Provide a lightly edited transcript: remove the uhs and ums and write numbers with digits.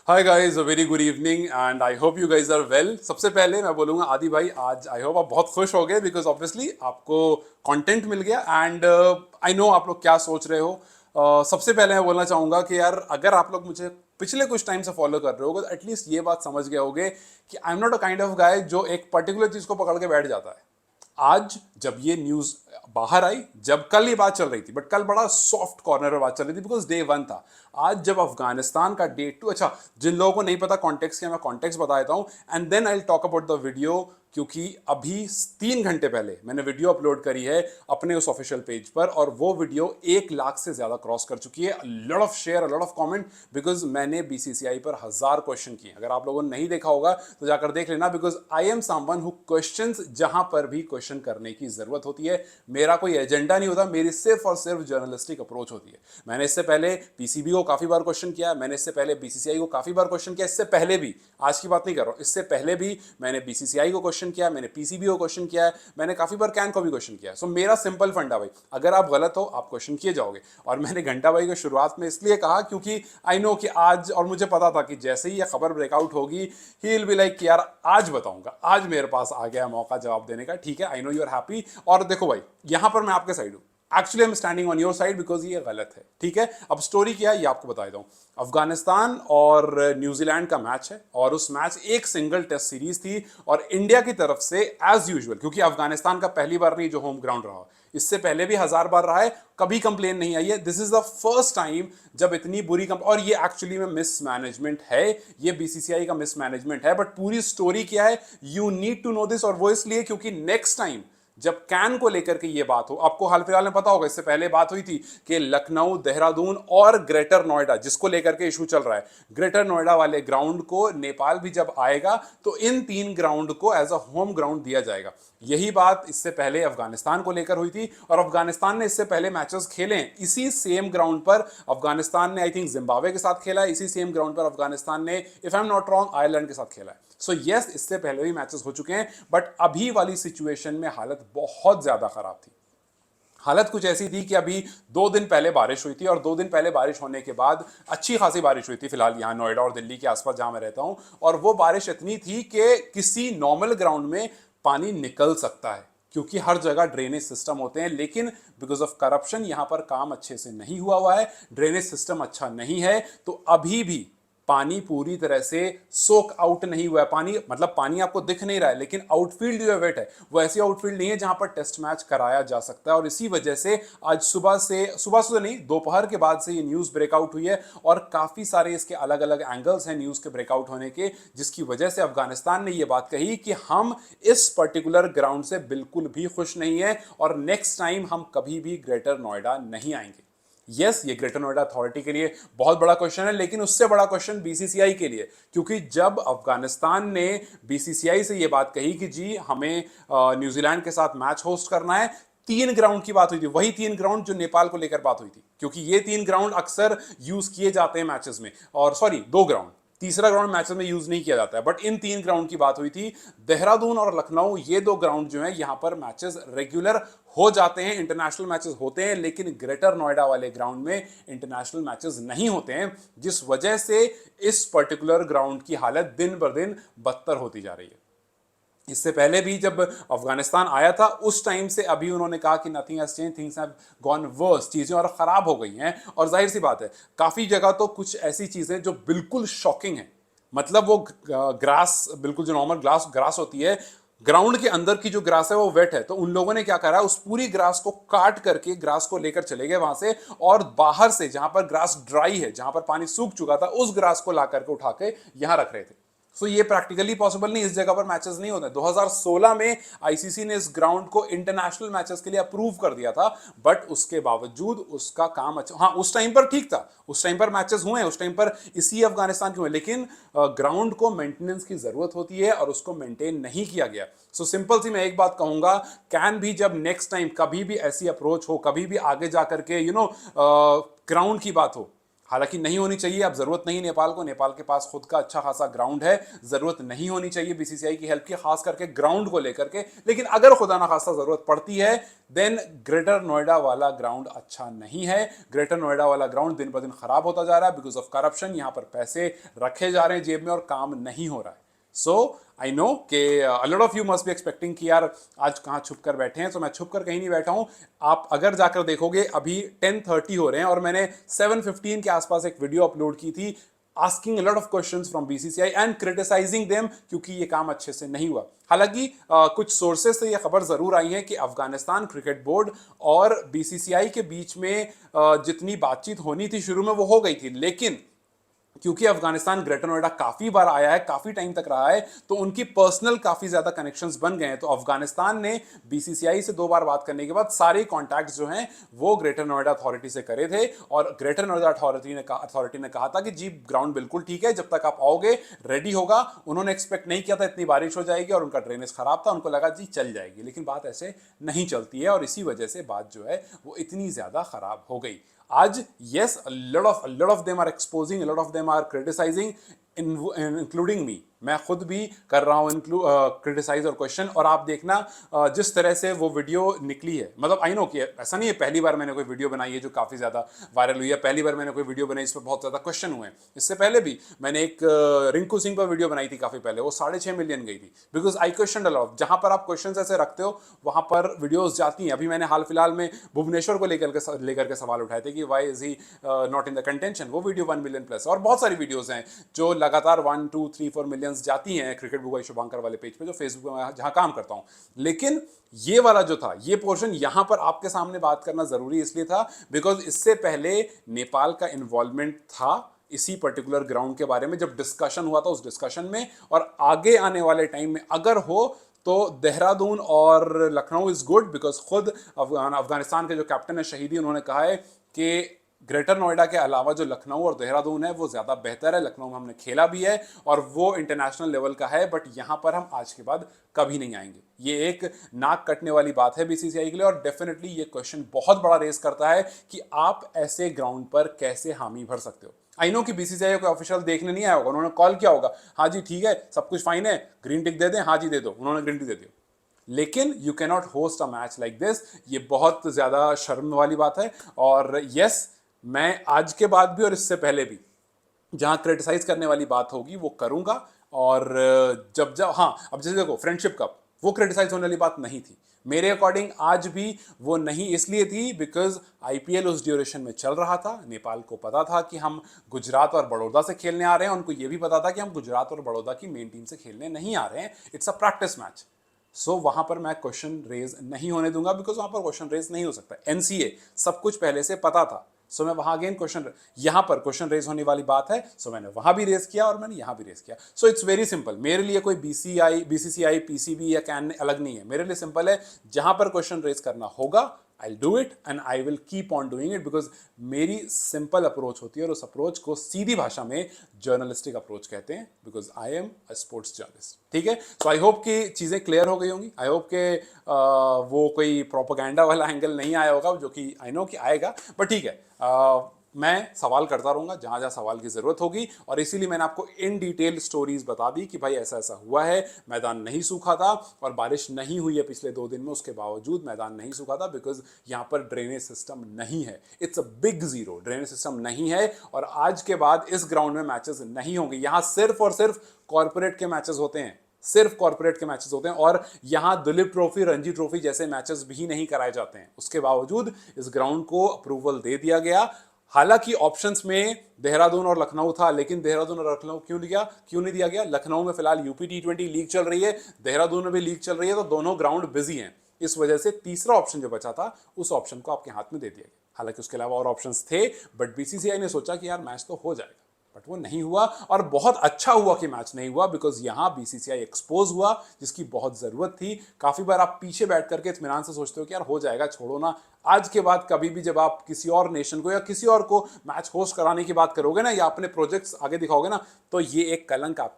Hi guys, a very good evening and I hope you guys are well. सबसे पहले मैं बोलूंगा आदि भाई, आज आई होप आप बहुत खुश हो गए बिकॉज ऑब्वियसली आपको कंटेंट मिल गया एंड आई नो आप लोग क्या सोच रहे हो। सबसे पहले मैं बोलना चाहूंगा कि यार अगर आप लोग मुझे पिछले कुछ टाइम से फॉलो कर रहे हो तो एटलीस्ट ये बात समझ गए होगे कि I am not a kind of guy जो एक पर्टिकुलर चीज को पकड़ के बैठ जाता है। आज जब ये न्यूज बाहर आई, जब कल ये बात चल रही थी, बट कल बड़ा सॉफ्ट कॉर्नर पे बात चल रही थी बिकॉज डे वन था। आज जब अफगानिस्तान का डे टू, अच्छा जिन लोगों को नहीं पता कॉन्टेक्स्ट क्या, मैं कॉन्टेक्स्ट बता देता हूं and then I talk about the video. क्योंकि अभी 3 घंटे पहले मैंने वीडियो अपलोड करी है अपने उस ऑफिशियल पेज पर और वो वीडियो 1 लाख से ज्यादा क्रॉस कर चुकी है। Lot of share, lot of comment, because मैंने बीसीसीआई पर 1000 क्वेश्चन किए। अगर आप लोगों ने नहीं देखा होगा तो जाकर देख लेना, because I am someone who questions जहां पर भी क्वेश्चन करने की जरूरत होती है। मेरा कोई एजेंडा नहीं होता, मेरी सिर्फ और सिर्फ जर्नलिस्टिक अप्रोच होती है। मैंने इससे पहले पीसीबी को काफी बार क्वेश्चन किया, मैंने इससे पहले बीसीसीआई को काफी बार क्वेश्चन किया। इससे पहले भी, आज की बात नहीं कर रहा हूं, इससे पहले भी मैंने बीसीसीआई को क्वेश्चन किया, मैंने पीसीबी को क्वेश्चन किया है, मैंने काफी बार कैन को भी क्वेश्चन किया है। सो मेरा सिंपल फंडा भाई, अगर आप गलत हो आप क्वेश्चन किए जाओगे। और मैंने घंटा भाई को शुरुआत में इसलिए कहा क्योंकि आई नो कि आज, और मुझे पता था कि जैसे ही ये खबर ब्रेकआउट होगी ही विल बी लाइक कि यार आज बताऊंगा, आज मेरे पास आ गया मौका जवाब देने का। ठीक है, I know you are happy. और देखो भाई, यहां पर मैं आपके साइड हूं। Actually I am standing on your side because ये गलत है। ठीक है, अब स्टोरी क्या है ये आपको बता देता हूं। अफगानिस्तान और न्यूजीलैंड का मैच है और उस मैच एक सिंगल टेस्ट सीरीज थी और इंडिया की तरफ से एज यूजुअल, क्योंकि अफगानिस्तान का पहली बार नहीं जो होम ग्राउंड रहा, इससे पहले भी 1000 बार रहा है, कभी कंप्लेन नहीं आई है। This is the first time जब इतनी बुरी और ये एक्चुअली में मिसमैनेजमेंट है, ये बीसीसीआई का मिसमैनेजमेंट है। बट पूरी स्टोरी क्या है, you need to know this. और वो इसलिए क्योंकि नेक्स्ट टाइम जब कैन को लेकर के ये बात हो, आपको हाल फिलहाल में पता होगा, इससे पहले बात हुई थी कि लखनऊ, देहरादून और ग्रेटर नोएडा, जिसको लेकर के इशू चल रहा है, ग्रेटर नोएडा वाले ग्राउंड को नेपाल भी जब आएगा तो इन 3 ग्राउंड को एज अ होम ग्राउंड दिया जाएगा। यही बात इससे पहले अफगानिस्तान को लेकर हुई थी और अफगानिस्तान ने इससे पहले मैचेस खेले इसी सेम ग्राउंड पर। अफगानिस्तान ने आई थिंक जिम्बाब्वे के साथ खेला है, इसी सेम ग्राउंड पर अफगानिस्तान ने, if I am not wrong, Ireland के साथ खेला है। सो यस, इससे पहले भी मैचेस हो चुके हैं, बट अभी वाली सिचुएशन में हालत बहुत ज्यादा खराब थी। हालत कुछ ऐसी थी कि अभी 2 दिन पहले बारिश हुई थी और 2 दिन पहले बारिश होने के बाद अच्छी खासी बारिश हुई थी फिलहाल यहाँ नोएडा और दिल्ली के आसपास जहां मैं रहता हूं। और वो बारिश इतनी थी कि किसी नॉर्मल ग्राउंड में पानी निकल सकता है क्योंकि हर जगह ड्रेनेज सिस्टम होते हैं, लेकिन बिकॉज ऑफ करप्शन यहां पर काम अच्छे से नहीं हुआ है, ड्रेनेज सिस्टम अच्छा नहीं है, तो अभी भी पानी पूरी तरह से सोक आउट नहीं हुआ है। पानी मतलब पानी आपको दिख नहीं रहा है, लेकिन आउटफील्ड जो है वेट है, वो ऐसी आउटफील्ड नहीं है जहां पर टेस्ट मैच कराया जा सकता है। और इसी वजह से आज सुबह से नहीं, दोपहर के बाद से ये न्यूज ब्रेकआउट हुई है और काफी सारे इसके अलग अलग एंगल्स हैं न्यूज के ब्रेकआउट होने के, जिसकी वजह से अफगानिस्तान ने ये बात कही कि हम इस पर्टिकुलर ग्राउंड से बिल्कुल भी खुश नहीं है और नेक्स्ट टाइम हम कभी भी ग्रेटर नोएडा नहीं आएंगे। यस, ये ग्रेटर नोएडा अथॉरिटी के लिए बहुत बड़ा क्वेश्चन है, लेकिन उससे बड़ा क्वेश्चन बीसीसीआई के लिए, क्योंकि जब अफगानिस्तान ने बीसीसीआई से ये बात कही कि जी हमें न्यूजीलैंड के साथ मैच होस्ट करना है, 3 ग्राउंड की बात हुई थी, वही 3 ग्राउंड जो नेपाल को लेकर बात हुई थी, क्योंकि ये 3 ग्राउंड अक्सर यूज किए जाते हैं मैचेस में, और सॉरी 2 ग्राउंड, तीसरा ग्राउंड मैचेस में यूज नहीं किया जाता है, बट इन 3 ग्राउंड की बात हुई थी। देहरादून और लखनऊ, ये 2 ग्राउंड जो है यहां पर मैचेस रेगुलर हो जाते हैं, इंटरनेशनल मैचेस होते हैं, लेकिन ग्रेटर नोएडा वाले ग्राउंड में इंटरनेशनल मैचेस नहीं होते हैं, जिस वजह से इस पर्टिकुलर ग्राउंड की हालत दिन ब दिन बदतर होती जा रही है। इससे पहले भी जब अफगानिस्तान आया था उस टाइम से अभी उन्होंने कहा कि nothing has change, things have gone worse, चीजें और खराब हो गई हैं। और जाहिर सी बात है, काफी जगह तो कुछ ऐसी चीजें जो बिल्कुल शॉकिंग है, मतलब वो ग्रास, बिल्कुल जो नॉर्मल ग्रास ग्रास होती है, ग्राउंड के अंदर की जो ग्रास है वो वेट है, तो उन लोगों ने क्या करा, उस पूरी ग्रास को काट करके ग्रास को लेकर चले गए वहां से, और बाहर से जहां पर ग्रास ड्राई है, जहां पर पानी सूख चुका था, उस ग्रास को ला करके उठा के यहां रख रहे थे। सो ये प्रैक्टिकली पॉसिबल नहीं, इस जगह पर मैचेस नहीं होते। 2016 में आईसीसी ने इस ग्राउंड को इंटरनेशनल मैचेस के लिए अप्रूव कर दिया था, बट उसके बावजूद उसका काम अच्छा, हाँ उस टाइम पर ठीक था, उस टाइम पर मैचेस हुए, उस टाइम पर इसी अफगानिस्तान के हुए, लेकिन ग्राउंड को मेंटेनेंस की जरूरत होती है और उसको मेंटेन नहीं किया गया। सो सिंपल सी मैं एक बात कहूंगा, कैन भी जब नेक्स्ट टाइम कभी भी ऐसी अप्रोच हो, कभी भी आगे जाकर के ग्राउंड की बात हो, हालांकि नहीं होनी चाहिए, अब जरूरत नहीं नेपाल को, नेपाल के पास खुद का अच्छा खासा ग्राउंड है, जरूरत नहीं होनी चाहिए बीसीसीआई की हेल्प की, खास करके ग्राउंड को लेकर के। लेकिन अगर खुदा ना खासा जरूरत पड़ती है देन ग्रेटर नोएडा वाला ग्राउंड अच्छा नहीं है। ग्रेटर नोएडा वाला ग्राउंड दिन ब दिन खराब होता जा रहा है बिकॉज ऑफ करप्शन। यहां पर पैसे रखे जा रहे हैं जेब में और काम नहीं हो रहा है। सो आई नो कि a lot of you must be expecting कि यार आज कहाँ छुप कर बैठे हैं। तो मैं छुप कर कहीं नहीं बैठा हूं। आप अगर जाकर देखोगे अभी 10:30 हो रहे हैं और मैंने 7:15 के आसपास एक वीडियो अपलोड की थी asking a lot of questions from BCCI and criticizing them क्योंकि ये काम अच्छे से नहीं हुआ। हालांकि कुछ सोर्सेस से ये खबर जरूर आई है कि अफगानिस्तान क्रिकेट बोर्ड और बीसीसीआई के बीच में जितनी बातचीत होनी थी शुरू में वो हो गई थी, लेकिन क्योंकि अफगानिस्तान ग्रेटर नोएडा काफी बार आया है, काफी टाइम तक रहा है, तो उनकी पर्सनल काफी ज्यादा कनेक्शंस बन गए हैं। तो अफगानिस्तान ने बीसीसीआई से 2 बार बात करने के बाद सारे कॉन्टैक्ट्स जो हैं वो ग्रेटर नोएडा अथॉरिटी से करे थे और ग्रेटर नोएडा अथॉरिटी ने कहा था कि जी ग्राउंड बिल्कुल ठीक है, जब तक आप आओगे रेडी होगा। उन्होंने एक्सपेक्ट नहीं किया था इतनी बारिश हो जाएगी और उनका ड्रेनेज खराब था, उनको लगा जी चल जाएगी, लेकिन बात ऐसे नहीं चलती है और इसी वजह से बात जो है वो इतनी ज्यादा खराब हो गई। आज yes, a lot of them are exposing, a lot of them are criticizing, including me. मैं खुद भी कर रहा हूँ क्रिटिसाइज और क्वेश्चन। और आप देखना जिस तरह से वो वीडियो निकली है, मतलब आई नो कि ऐसा नहीं है पहली बार मैंने कोई वीडियो बनाई है जो काफ़ी ज़्यादा वायरल हुई है, पहली बार मैंने कोई वीडियो बनाई इस पर बहुत ज़्यादा क्वेश्चन हुए हैं। इससे पहले भी मैंने एक रिंकू सिंह पर वीडियो बनाई थी काफ़ी पहले, वो 6.5 मिलियन गई थी बिकॉज आई क्वेश्चन अलॉट। जहाँ पर आप क्वेश्चन ऐसे रखते हो वहाँ पर वीडियोज़ जाती हैं। अभी मैंने हाल फिलहाल में भुवनेश्वर को लेकर के सवाल उठाए थे कि why is he not in the contention, वो वीडियो 1 मिलियन प्लस। और बहुत सारी वीडियोज़ हैं जो लगातार 1, 2, 3, 4 मिलियन जाती हैं क्रिकेट बुगाई शुभांकर वाले पेज पे जो फेसबुक में जहां काम करता हूं। लेकिन ये वाला जो था, ये पोर्शन यहां पर आपके सामने बात करना जरूरी इसलिए था बिकॉज इससे पहले नेपाल का इन्वॉल्वमेंट था इसी पर्टिकुलर ग्राउंड के बारे में जब डिस्कशन हुआ था उस डिस्कशन में। और आगे आने वाले टाइम में अगर हो तो देहरादून और लखनऊ इज गुड बिकॉज खुद अफगानिस्तान के जो कैप्टन है शहीदी, उन्होंने कहा है कि ग्रेटर नोएडा के अलावा जो लखनऊ और देहरादून है वो ज़्यादा बेहतर है। लखनऊ में हमने खेला भी है और वो इंटरनेशनल लेवल का है, बट यहाँ पर हम आज के बाद कभी नहीं आएंगे। ये एक नाक कटने वाली बात है बीसीसीआई के लिए और डेफिनेटली ये क्वेश्चन बहुत बड़ा रेस करता है कि आप ऐसे ग्राउंड पर कैसे हामी भर सकते हो। आई नो कि बीसीसीआई को ऑफिशियल देखने नहीं आया होगा, उन्होंने कॉल किया होगा, हाँ जी ठीक है सब कुछ फाइन है, ग्रीन टिक दे दें, हाँ जी दे दो, उन्होंने ग्रीन टिक दे दिया। लेकिन you can not host a match like this, ये बहुत ज़्यादा शर्म वाली बात है। और यस, मैं आज के बाद भी और इससे पहले भी जहां क्रिटिसाइज करने वाली बात होगी वो करूंगा। और जब जब हाँ, अब जैसे देखो फ्रेंडशिप कप, वो क्रिटिसाइज होने वाली बात नहीं थी मेरे अकॉर्डिंग। आज भी वो नहीं इसलिए थी बिकॉज आईपीएल उस ड्यूरेशन में चल रहा था। नेपाल को पता था कि हम गुजरात और बड़ौदा से खेलने आ रहे हैं, उनको ये भी पता था कि हम गुजरात और बड़ौदा की मेन टीम से खेलने नहीं आ रहे हैं, इट्स अ प्रैक्टिस मैच। सो वहां पर मैं क्वेश्चन रेज नहीं होने दूंगा बिकॉज वहां पर क्वेश्चन रेज नहीं हो सकता। एनसीए सब कुछ पहले से पता था। सो मैं वहां अगेन यहां पर क्वेश्चन रेज होने वाली बात है, सो मैंने वहां भी रेज किया और मैंने यहां भी रेज किया। So it's very simple. मेरे लिए कोई बीसीसीआई पीसीबी या कैन अलग नहीं है। मेरे लिए सिंपल है, जहां पर क्वेश्चन रेज करना होगा I'll do it and I will keep on doing it because मेरी सिंपल अप्रोच होती है और उस अप्रोच को सीधी भाषा में जर्नलिस्टिक अप्रोच कहते हैं because I am a sports journalist. ठीक है, सो आई होप कि चीज़ें क्लियर हो गई होंगी। आई होप कि वो कोई प्रोपोगेंडा वाला एंगल नहीं आया होगा जो कि आई नो कि आएगा, बट ठीक है। मैं सवाल करता रहूँगा जहाँ जहाँ सवाल की ज़रूरत होगी और इसीलिए मैंने आपको इन डिटेल स्टोरीज बता दी कि भाई ऐसा ऐसा हुआ है, मैदान नहीं सूखा था और बारिश नहीं हुई है पिछले 2 दिन में, उसके बावजूद मैदान नहीं सूखा था बिकॉज यहाँ पर ड्रेनेज सिस्टम नहीं है। It's a big zero, drainage system नहीं है और आज के बाद इस ग्राउंड में मैचेस नहीं होंगे। यहाँ सिर्फ और सिर्फ कॉर्पोरेट के मैचेस होते हैं, सिर्फ कॉर्पोरेट के मैचेस होते हैं और यहाँ दुलीप ट्रॉफी, रणजी ट्रॉफी जैसे मैचेस भी नहीं कराए जाते हैं। उसके बावजूद इस ग्राउंड को अप्रूवल दे दिया गया। हालांकि ऑप्शंस में देहरादून और लखनऊ था, लेकिन देहरादून और लखनऊ क्यों नहीं दिया गया? लखनऊ में फिलहाल यूपी T20 लीग चल रही है, देहरादून में भी लीग चल रही है, तो दोनों ग्राउंड बिजी हैं। इस वजह से तीसरा ऑप्शन जो बचा था उस ऑप्शन को आपके हाथ में दे दिया गया। हालांकि उसके अलावा और ऑप्शंस थे, बट बीसीसीआई ने सोचा कि यार मैच तो हो जाएगा, बट वो नहीं हुआ। और बहुत अच्छा हुआ कि मैच नहीं हुआ बिकॉज यहां बीसीसीआई एक्सपोज हुआ, जिसकी बहुत जरूरत थी। काफी बार आप पीछे बैठ करके इत्मीनान से सोचते हो कि यार हो जाएगा, छोड़ो ना। आज के बाद कभी भी जब आप किसी और नेशन को या किसी और को मैच होस्ट कराने की बात करोगे ना या अपने प्रोजेक्ट्स आगे दिखाओगे ना, तो ये एक कलंक आप